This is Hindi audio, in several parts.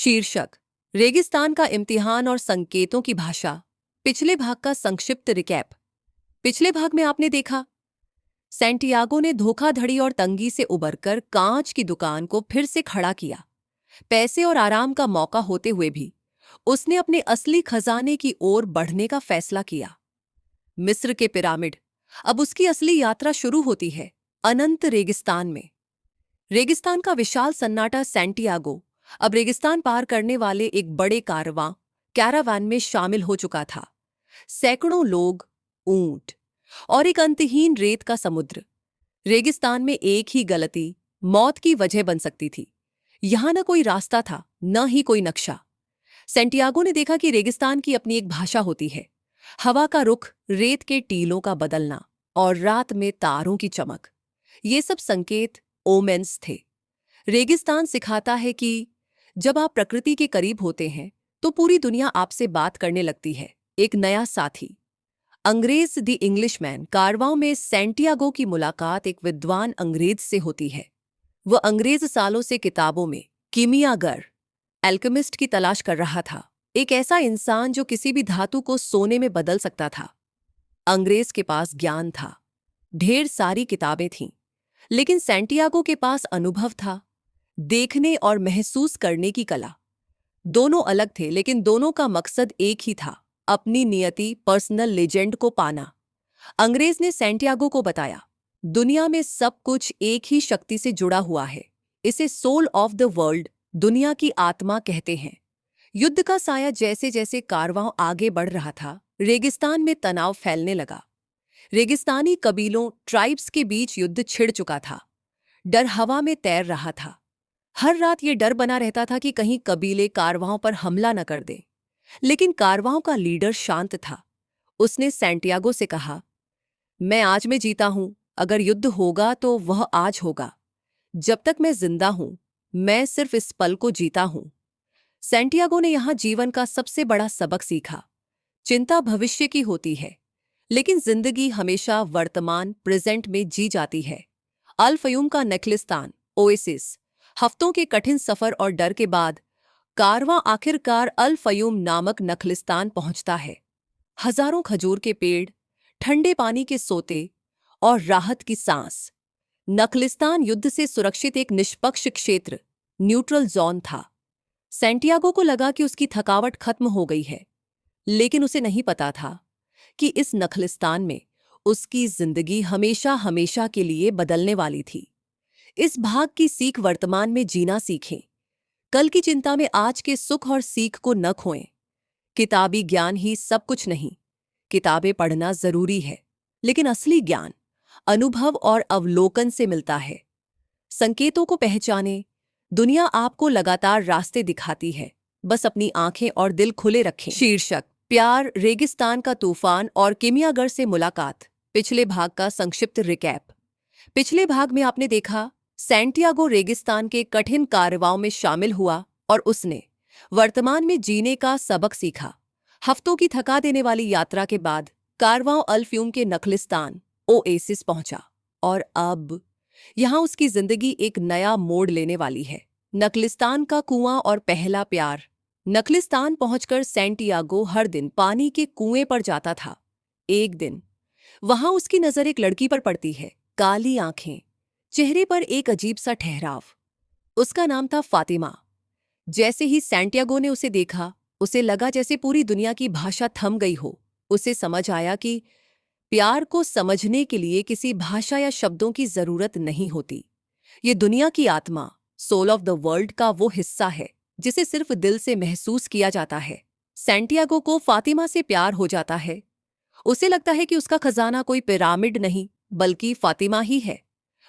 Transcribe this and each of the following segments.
शीर्षक रेगिस्तान का इम्तिहान और संकेतों की भाषा। पिछले भाग का संक्षिप्त रिकैप। पिछले भाग में आपने देखा सैंटियागो ने धोखाधड़ी और तंगी से उबरकर कांच की दुकान को फिर से खड़ा किया। पैसे और आराम का मौका होते हुए भी उसने अपने असली खजाने की ओर बढ़ने का फैसला किया। मिस्र के पिरामिड। अब उसकी असली यात्रा शुरू होती है अनंत रेगिस्तान में। रेगिस्तान का विशाल सन्नाटा सैंटियागो अब रेगिस्तान पार करने वाले एक बड़े कैरावान में शामिल हो चुका था। सैकड़ों लोग, ऊंट और एक अंतहीन रेत का समुद्र। रेगिस्तान में एक ही गलती मौत की वजह बन सकती थी। यहां न कोई रास्ता था, न ही कोई नक्शा। सैंटियागो ने देखा कि रेगिस्तान की अपनी एक भाषा होती है। हवा का रुख, रेत के टीलों का बदलना और रात में तारों की चमक, ये सब संकेत, ओमेन्स थे। रेगिस्तान सिखाता है कि जब आप प्रकृति के करीब होते हैं तो पूरी दुनिया आपसे बात करने लगती है। एक नया साथी। अंग्रेज द इंग्लिशमैन कारवां में सैंटियागो की मुलाकात एक विद्वान अंग्रेज से होती है। वह अंग्रेज सालों से किताबों में कीमियागर, एल्केमिस्ट की तलाश कर रहा था। एक ऐसा इंसान जो किसी भी धातु को सोने में बदल सकता था। अंग्रेज के पास ज्ञान था, ढेर सारी किताबें थीं, लेकिन सैंटियागो के पास अनुभव था, देखने और महसूस करने की कला। दोनों अलग थे, लेकिन दोनों का मकसद एक ही था, अपनी नियति, पर्सनल लेजेंड को पाना। अंग्रेज ने सैंटियागो को बताया, दुनिया में सब कुछ एक ही शक्ति से जुड़ा हुआ है। इसे सोल ऑफ द वर्ल्ड, दुनिया की आत्मा कहते हैं। युद्ध का साया जैसे जैसे कारवां आगे बढ़ रहा था, रेगिस्तान में तनाव फैलने लगा। रेगिस्तानी कबीलों, ट्राइब्स के बीच युद्ध छिड़ चुका था। डर हवा में तैर रहा था। हर रात ये डर बना रहता था कि कहीं कबीले कारवां पर हमला न कर दें। लेकिन कारवां का लीडर शांत था। उसने सैंटियागो से कहा, मैं आज में जीता हूं। अगर युद्ध होगा तो वह आज होगा। जब तक मैं जिंदा हूं, मैं सिर्फ इस पल को जीता हूं। सैंटियागो ने यहां जीवन का सबसे बड़ा सबक सीखा। चिंता भविष्य की होती है, लेकिन जिंदगी हमेशा वर्तमान, प्रेजेंट में जी जाती है। अल फयूम का नखलिस्तान, ओएसिस। हफ्तों के कठिन सफर और डर के बाद कारवां आखिरकार अल फयूम नामक नखलिस्तान पहुंचता है। हजारों खजूर के पेड़, ठंडे पानी के सोते और राहत की सांस। नखलिस्तान युद्ध से सुरक्षित एक निष्पक्ष क्षेत्र, न्यूट्रल जोन था। सैंटियागो को लगा कि उसकी थकावट खत्म हो गई है, लेकिन उसे नहीं पता था कि इस नखलिस्तान में उसकी जिंदगी हमेशा हमेशा के लिए बदलने वाली थी। इस भाग की सीख, वर्तमान में जीना सीखें। कल की चिंता में आज के सुख और सीख को न खोएं। किताबी ज्ञान ही सब कुछ नहीं। किताबें पढ़ना जरूरी है, लेकिन असली ज्ञान अनुभव और अवलोकन से मिलता है। संकेतों को पहचानें। दुनिया आपको लगातार रास्ते दिखाती है, बस अपनी आंखें और दिल खुले रखें। शीर्षक प्यार, रेगिस्तान का तूफान और कीमियागर से मुलाकात। पिछले भाग का संक्षिप्त रिकैप। पिछले भाग में आपने देखा सैंटियागो रेगिस्तान के कठिन कारवां में शामिल हुआ और उसने वर्तमान में जीने का सबक सीखा। हफ्तों की थका देने वाली यात्रा के बाद कारवां अल फ्यूम के नखलिस्तान, ओएसिस पहुंचा और अब यहां उसकी जिंदगी एक नया मोड़ लेने वाली है। नखलिस्तान का कुआं और पहला प्यार। नखलिस्तान पहुंचकर सैंटियागो हर दिन पानी के कुएं पर जाता था। एक दिन वहां उसकी नजर एक लड़की पर पड़ती है। काली आंखें, चेहरे पर एक अजीब सा ठहराव। उसका नाम था फातिमा। जैसे ही सैंटियागो ने उसे देखा, उसे लगा जैसे पूरी दुनिया की भाषा थम गई हो। उसे समझ आया कि प्यार को समझने के लिए किसी भाषा या शब्दों की जरूरत नहीं होती। ये दुनिया की आत्मा, सोल ऑफ द वर्ल्ड का वो हिस्सा है जिसे सिर्फ दिल से महसूस किया जाता है। सैंटियागो को फातिमा से प्यार हो जाता है। उसे लगता है कि उसका खजाना कोई पिरामिड नहीं, बल्कि फातिमा ही है।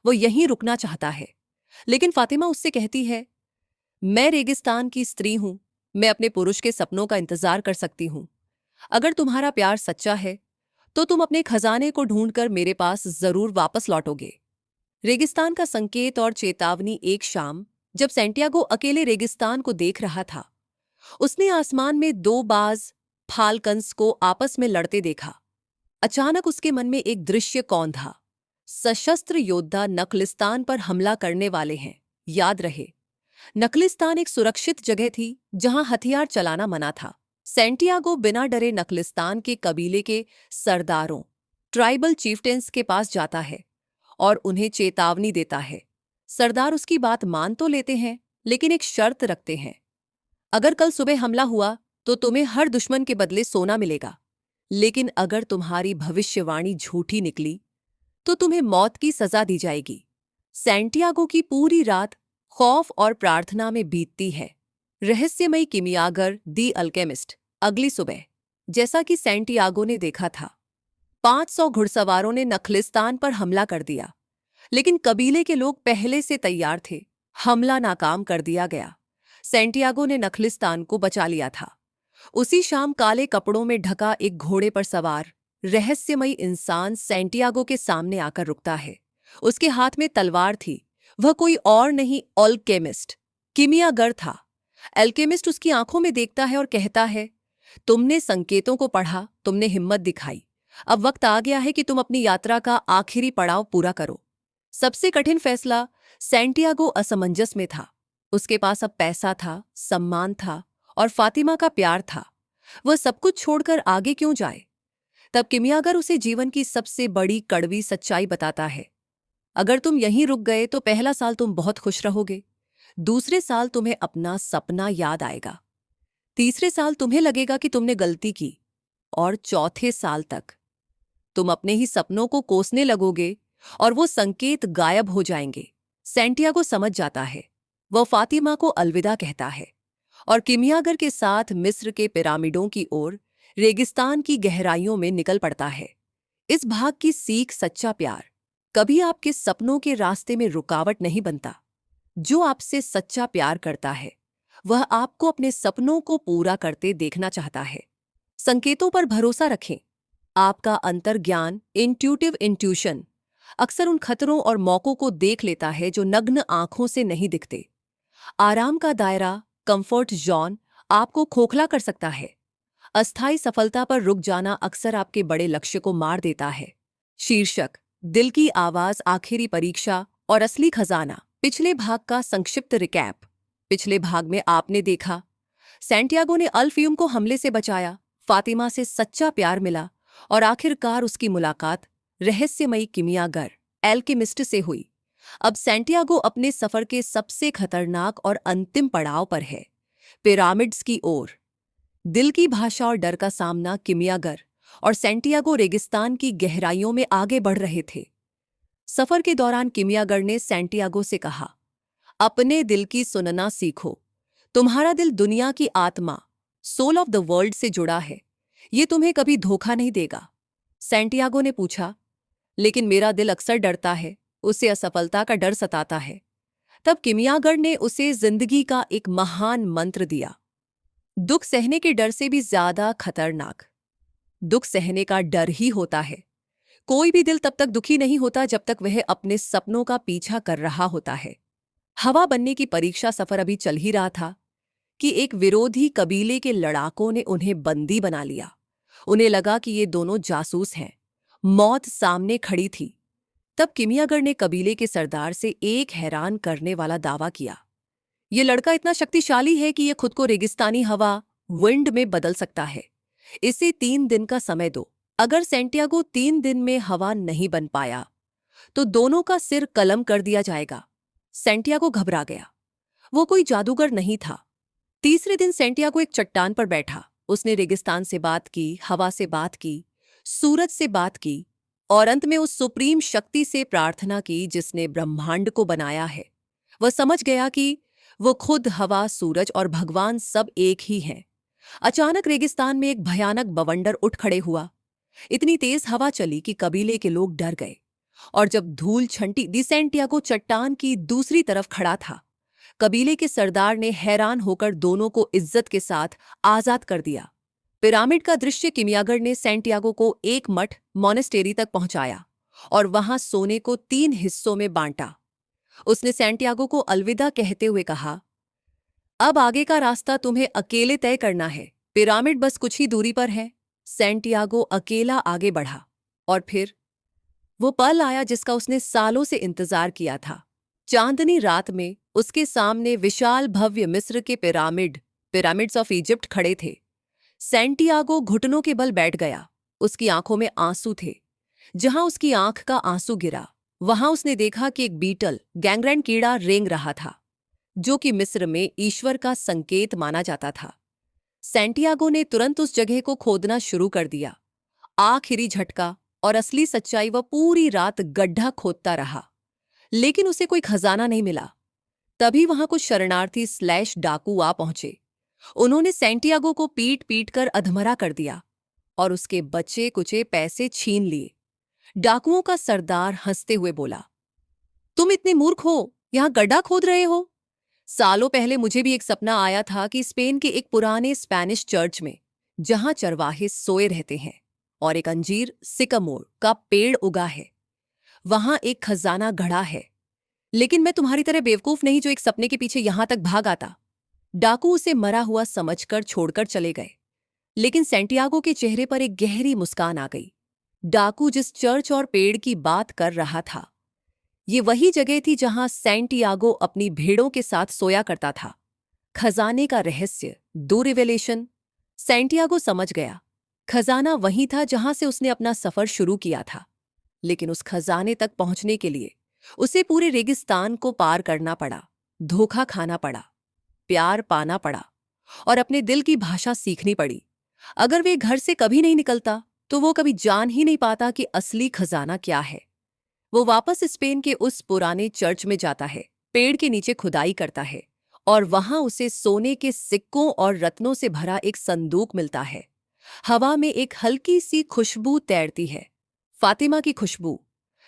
वो यहीं रुकना चाहता है, लेकिन फातिमा उससे कहती है, मैं रेगिस्तान की स्त्री हूं। मैं अपने पुरुष के सपनों का इंतजार कर सकती हूं। अगर तुम्हारा प्यार सच्चा है तो तुम अपने खजाने को ढूंढकर मेरे पास जरूर वापस लौटोगे। रेगिस्तान का संकेत और चेतावनी। एक शाम जब सैंटियागो अकेले रेगिस्तान को देख रहा था, उसने आसमान में दो बाज फाल्कन्स को आपस में लड़ते देखा। अचानक उसके मन में एक दृश्य कौन था। सशस्त्र योद्धा नखलिस्तान पर हमला करने वाले हैं। याद रहे, नखलिस्तान एक सुरक्षित जगह थी जहां हथियार चलाना मना था। सैंटियागो बिना डरे नखलिस्तान के कबीले के सरदारों, ट्राइबल चीफ्टेंस के पास जाता है और उन्हें चेतावनी देता है। सरदार उसकी बात मान तो लेते हैं, लेकिन एक शर्त रखते हैं। अगर कल सुबह हमला हुआ तो तुम्हें हर दुश्मन के बदले सोना मिलेगा, लेकिन अगर तुम्हारी भविष्यवाणी झूठी निकली तो तुम्हें मौत की सजा दी जाएगी। सैंटियागो की पूरी रात खौफ और प्रार्थना में बीतती है। रहस्यमयी किमियागर दी अल्केमिस्ट। अगली सुबह, जैसा कि सैंटियागो ने देखा था, 500 घुड़सवारों ने नखलिस्तान पर हमला कर दिया, लेकिन कबीले के लोग पहले से तैयार थे। हमला नाकाम कर दिया गया। सैंटियागो ने नखलिस्तान को बचा लिया था। उसी शाम काले कपड़ों में ढका एक घोड़े पर सवार रहस्यमयी इंसान सैंटियागो के सामने आकर रुकता है। उसके हाथ में तलवार थी। वह कोई और नहीं, अल्केमिस्ट, किमियागर था। अल्केमिस्ट उसकी आंखों में देखता है और कहता है, तुमने संकेतों को पढ़ा, तुमने हिम्मत दिखाई। अब वक्त आ गया है कि तुम अपनी यात्रा का आखिरी पड़ाव पूरा करो। सबसे कठिन फैसला। सैंटियागो असमंजस में था। उसके पास अब पैसा था, सम्मान था और फातिमा का प्यार था। वह सब कुछ छोड़कर आगे क्यों जाए? तब किमियागर उसे जीवन की सबसे बड़ी कड़वी सच्चाई बताता है। अगर तुम यहीं रुक गए तो पहला साल तुम बहुत खुश रहोगे, दूसरे साल तुम्हें अपना सपना याद आएगा, तीसरे साल तुम्हें लगेगा कि तुमने गलती की, और चौथे साल तक तुम अपने ही सपनों को कोसने लगोगे और वो संकेत गायब हो जाएंगे। सैंटियागो समझ जाता है। वह फातिमा को अलविदा कहता है और किमियागर के साथ मिस्र के पिरामिडों की ओर रेगिस्तान की गहराइयों में निकल पड़ता है। इस भाग की सीख सच्चा प्यार कभी आपके सपनों के रास्ते में रुकावट नहीं बनता। जो आपसे सच्चा प्यार करता है वह आपको अपने सपनों को पूरा करते देखना चाहता है। संकेतों पर भरोसा रखें। आपका अंतर्ज्ञान, इंट्यूशन, अक्सर उन खतरों और मौकों को देख लेता है जो नग्न आंखों से नहीं दिखते। आराम का दायरा, कंफर्ट जोन, आपको खोखला कर सकता है। अस्थायी सफलता पर रुक जाना अक्सर आपके बड़े लक्ष्य को मार देता है। शीर्षक, दिल की आवाज, आखिरी परीक्षा और असली खजाना। पिछले भाग का संक्षिप्त रिकैप। पिछले भाग में आपने देखा, सैंटियागो ने अल्फियुम को हमले से बचाया, फातिमा से सच्चा प्यार मिला और आखिरकार उसकी मुलाकात रहस्यमयी किमियागर एल्केमिस्ट से हुई। अब सैंटियागो अपने सफर के सबसे खतरनाक और अंतिम पड़ाव पर है, पिरामिड्स की ओर। दिल की भाषा और डर का सामना। किमियागर और सैंटियागो रेगिस्तान की गहराइयों में आगे बढ़ रहे थे। सफर के दौरान किमियागर ने सैंटियागो से कहा, अपने दिल की सुनना सीखो। तुम्हारा दिल दुनिया की आत्मा, सोल ऑफ द वर्ल्ड से जुड़ा है। ये तुम्हें कभी धोखा नहीं देगा। सैंटियागो ने पूछा, लेकिन मेरा दिल अक्सर डरता है, उसे असफलता का डर सताता है। तब किमियागर ने उसे जिंदगी का एक महान मंत्र दिया। दुख सहने के डर से भी ज्यादा खतरनाक दुख सहने का डर ही होता है। कोई भी दिल तब तक दुखी नहीं होता जब तक वह अपने सपनों का पीछा कर रहा होता है। हवा बनने की परीक्षा सफर अभी चल ही रहा था कि एक विरोधी कबीले के लड़ाकों ने उन्हें बंदी बना लिया। उन्हें लगा कि ये दोनों जासूस हैं। मौत सामने खड़ी थी। तब किमियागर ने कबीले के सरदार से एक हैरान करने वाला दावा किया, ये लड़का इतना शक्तिशाली है कि ये खुद को रेगिस्तानी हवा, विंड में बदल सकता है। इसे 3 दिन का समय दो। अगर सैंटियागो 3 दिन में हवा नहीं बन पाया तो दोनों का सिर कलम कर दिया जाएगा। सैंटियागो घबरा गया। वो कोई जादूगर नहीं था। तीसरे दिन सैंटियागो एक चट्टान पर बैठा। उसने रेगिस्तान से बात की, हवा से बात की, सूरज से बात की और अंत में उस सुप्रीम शक्ति से प्रार्थना की जिसने ब्रह्मांड को बनाया है। वह समझ गया कि वो खुद, हवा, सूरज और भगवान सब एक ही हैं। अचानक रेगिस्तान में एक भयानक बवंडर उठ खड़े हुआ। इतनी तेज हवा चली कि कबीले के लोग डर गए और जब धूल छंटी दी, सैंटियागो चट्टान की दूसरी तरफ खड़ा था। कबीले के सरदार ने हैरान होकर दोनों को इज्जत के साथ आजाद कर दिया। पिरामिड का दृश्य। किमियागर ने सैंटियागो को एक मठ, मोनेस्टेरी तक पहुंचाया और वहां सोने को 3 हिस्सों में बांटा। उसने सैंटियागो को अलविदा कहते हुए कहा, अब आगे का रास्ता तुम्हें अकेले तय करना है। पिरामिड बस कुछ ही दूरी पर है। सैंटियागो अकेला आगे बढ़ा और फिर वो पल आया जिसका उसने सालों से इंतजार किया था। चांदनी रात में उसके सामने विशाल भव्य मिस्र के पिरामिड्स ऑफ इजिप्ट खड़े थे। सैंटियागो घुटनों के बल बैठ गया। उसकी आंखों में आंसू थे। जहां उसकी आंख का आंसू गिरा, वहां उसने देखा कि एक बीटल, गैंग्रेन कीड़ा, रेंग रहा था, जो कि मिस्र में ईश्वर का संकेत माना जाता था। सैंटियागो ने तुरंत उस जगह को खोदना शुरू कर दिया। आखिरी झटका और असली सच्चाई, वह पूरी रात गड्ढा खोदता रहा, लेकिन उसे कोई खजाना नहीं मिला। तभी वहां कुछ शरणार्थी / डाकू आ पहुंचे। उन्होंने सैंटियागो को पीट पीट कर अधमरा कर दिया और उसके बचे कुचे पैसे छीन लिए। डाकुओं का सरदार हंसते हुए बोला, तुम इतने मूर्ख हो, यहां गड्ढा खोद रहे हो? सालों पहले मुझे भी एक सपना आया था कि स्पेन के एक पुराने स्पेनिश चर्च में, जहां चरवाहे सोए रहते हैं और एक अंजीर सिकामोर का पेड़ उगा है, वहां एक खजाना गढ़ा है। लेकिन मैं तुम्हारी तरह बेवकूफ नहीं जो एक सपने के पीछे यहां तक भाग आता। डाकू उसे मरा हुआ समझकर छोड़कर चले गए, लेकिन सैंटियागो के चेहरे पर एक गहरी मुस्कान आ गई। डाकू जिस चर्च और पेड़ की बात कर रहा था, ये वही जगह थी जहां सैंटियागो अपनी भेड़ों के साथ सोया करता था। खजाने का रहस्य, दो रिवेलेशन। सैंटियागो समझ गया, खजाना वहीं था जहां से उसने अपना सफर शुरू किया था। लेकिन उस खजाने तक पहुंचने के लिए उसे पूरे रेगिस्तान को पार करना पड़ा, धोखा खाना पड़ा, प्यार पाना पड़ा और अपने दिल की भाषा सीखनी पड़ी। अगर वे घर से कभी नहीं निकलता तो वो कभी जान ही नहीं पाता कि असली खजाना क्या है। वो वापस स्पेन के उस पुराने चर्च में जाता है, पेड़ के नीचे खुदाई करता है और वहां उसे सोने के सिक्कों और रत्नों से भरा एक संदूक मिलता है। हवा में एक हल्की सी खुशबू तैरती है, फातिमा की खुशबू।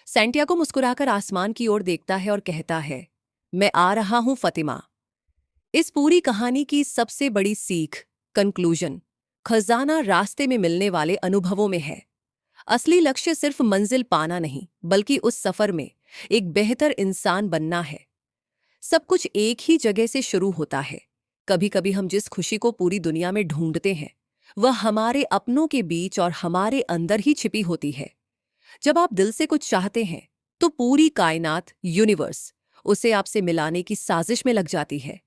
सैंटियागो मुस्कुराकर आसमान की ओर देखता है और कहता है, मैं आ रहा हूं फातिमा। इस पूरी कहानी की सबसे बड़ी सीख, कंक्लूजन, खजाना रास्ते में मिलने वाले अनुभवों में है। असली लक्ष्य सिर्फ मंजिल पाना नहीं, बल्कि उस सफर में एक बेहतर इंसान बनना है। सब कुछ एक ही जगह से शुरू होता है। कभी कभी हम जिस खुशी को पूरी दुनिया में ढूंढते हैं, वह हमारे अपनों के बीच और हमारे अंदर ही छिपी होती है। जब आप दिल से कुछ चाहते हैं, तो पूरी कायनात, यूनिवर्स, उसे आपसे मिलाने की साजिश में लग जाती है।